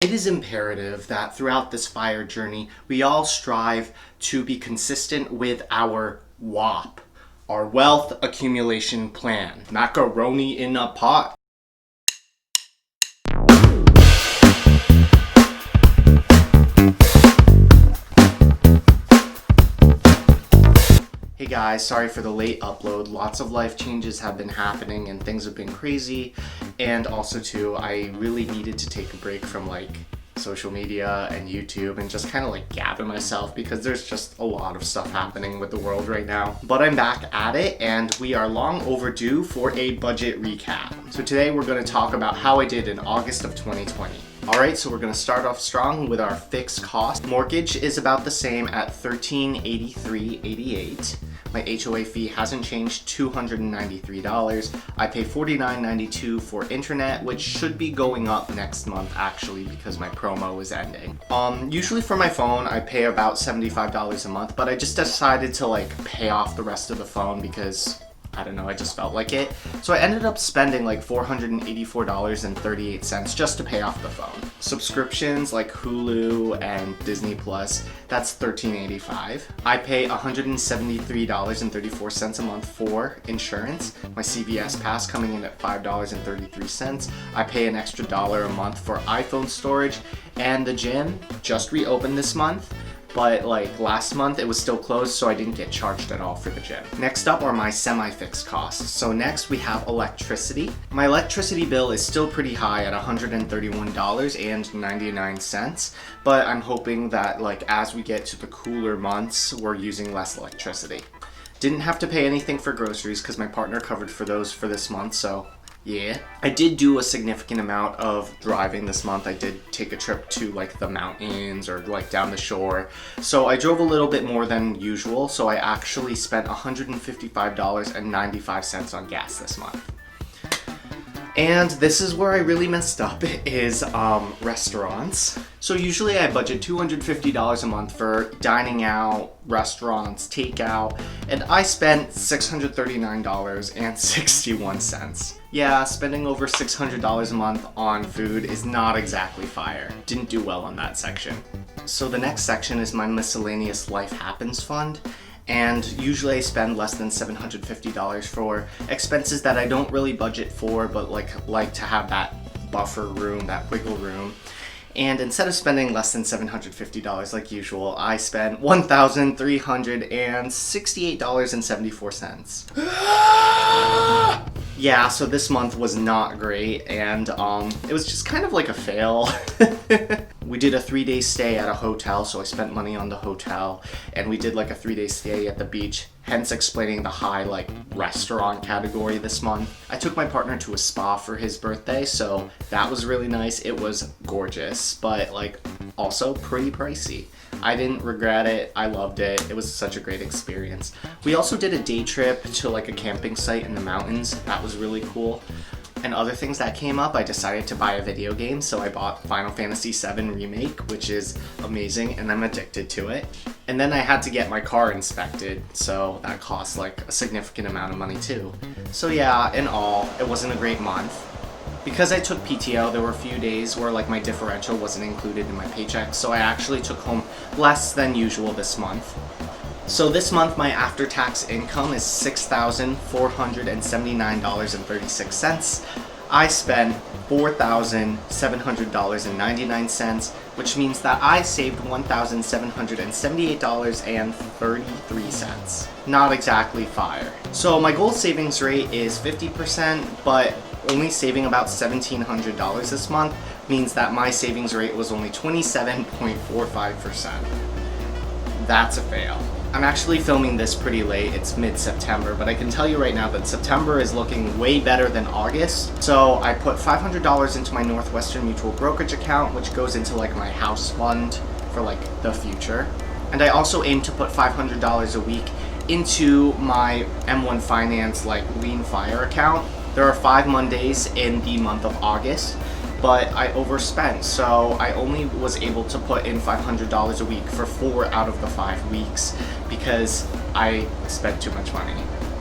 It is imperative that throughout this FIRE journey, we all strive to be consistent with our WAP, our wealth accumulation plan. Macaroni in a pot. Hey guys, sorry for the late upload. Lots of life changes have been happening and things have been crazy. And also too, I really needed to take a break from social media and YouTube and just kind of gather myself because there's just a lot of stuff happening with the world right now. But I'm back at it and we are long overdue for a budget recap. So today we're going to talk about how I did in August of 2020. Alright, so we're going to start off strong with our fixed cost. Mortgage is about the same at $1383.88. My HOA fee hasn't changed, $293. I pay $49.92 for internet, which should be going up next month actually because my promo is ending. Usually for my phone, I pay about $75 a month, but I just decided to pay off the rest of the phone because I don't know, I just felt like it. So I ended up spending $484.38 just to pay off the phone. Subscriptions like Hulu and Disney Plus, that's $13.85. I pay $173.34 a month for insurance. My CVS Pass coming in at $5.33. I pay an extra $1 a month for iPhone storage, and the gym just reopened this month. But last month it was still closed, so I didn't get charged at all for the gym. Next up are my semi-fixed costs. So next we have electricity. My electricity bill is still pretty high at $131.99, but I'm hoping that as we get to the cooler months, we're using less electricity. Didn't have to pay anything for groceries because my partner covered for those for this month, so yeah. I did do a significant amount of driving this month. I did take a trip to the mountains or down the shore. So I drove a little bit more than usual. So I actually spent $155.95 on gas this month. And this is where I really messed up is restaurants. So usually I budget $250 a month for dining out, restaurants, takeout, and I spent $639.61. Yeah, spending over $600 a month on food is not exactly fire. Didn't do well on that section. So the next section is my miscellaneous life happens fund. And usually I spend less than $750 for expenses that I don't really budget for, but like to have that buffer room, that wiggle room. And instead of spending less than $750 like usual, I spent $1,368.74. Yeah, so this month was not great, and it was just kind of like a fail. We did a 3-day stay at a hotel, so I spent money on the hotel, and we did a 3-day stay at the beach, hence explaining the high restaurant category this month. I took my partner to a spa for his birthday, so that was really nice. It was gorgeous, but also pretty pricey. I didn't regret it. I loved it. It was such a great experience. We also did a day trip to a camping site in the mountains. That was really cool. And other things that came up, I decided to buy a video game, so I bought Final Fantasy VII Remake, which is amazing, and I'm addicted to it. And then I had to get my car inspected, so that cost a significant amount of money too. So yeah, in all, it wasn't a great month. Because I took PTO, there were a few days where my differential wasn't included in my paycheck, so I actually took home less than usual this month. So this month my after-tax income is $6,479.36. I spent $4,700.99, which means that I saved $1,778.33. Not exactly fire. So my goal savings rate is 50%, but only saving about $1,700 this month means that my savings rate was only 27.45%. That's a fail. I'm actually filming this pretty late, it's mid-September, but I can tell you right now that September is looking way better than August. So I put $500 into my Northwestern Mutual brokerage account, which goes into my house fund for the future. And I also aim to put $500 a week into my M1 Finance Lean Fire account. There are 5 Mondays in the month of August, but I overspent, so I only was able to put in $500 a week for 4 out of the 5 weeks because I spent too much money.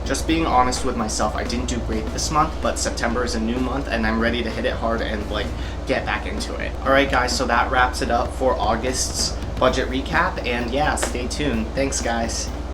Just being honest with myself, I didn't do great this month, but September is a new month and I'm ready to hit it hard and like get back into it. Alright guys, so that wraps it up for August's budget recap, and yeah, stay tuned. Thanks guys.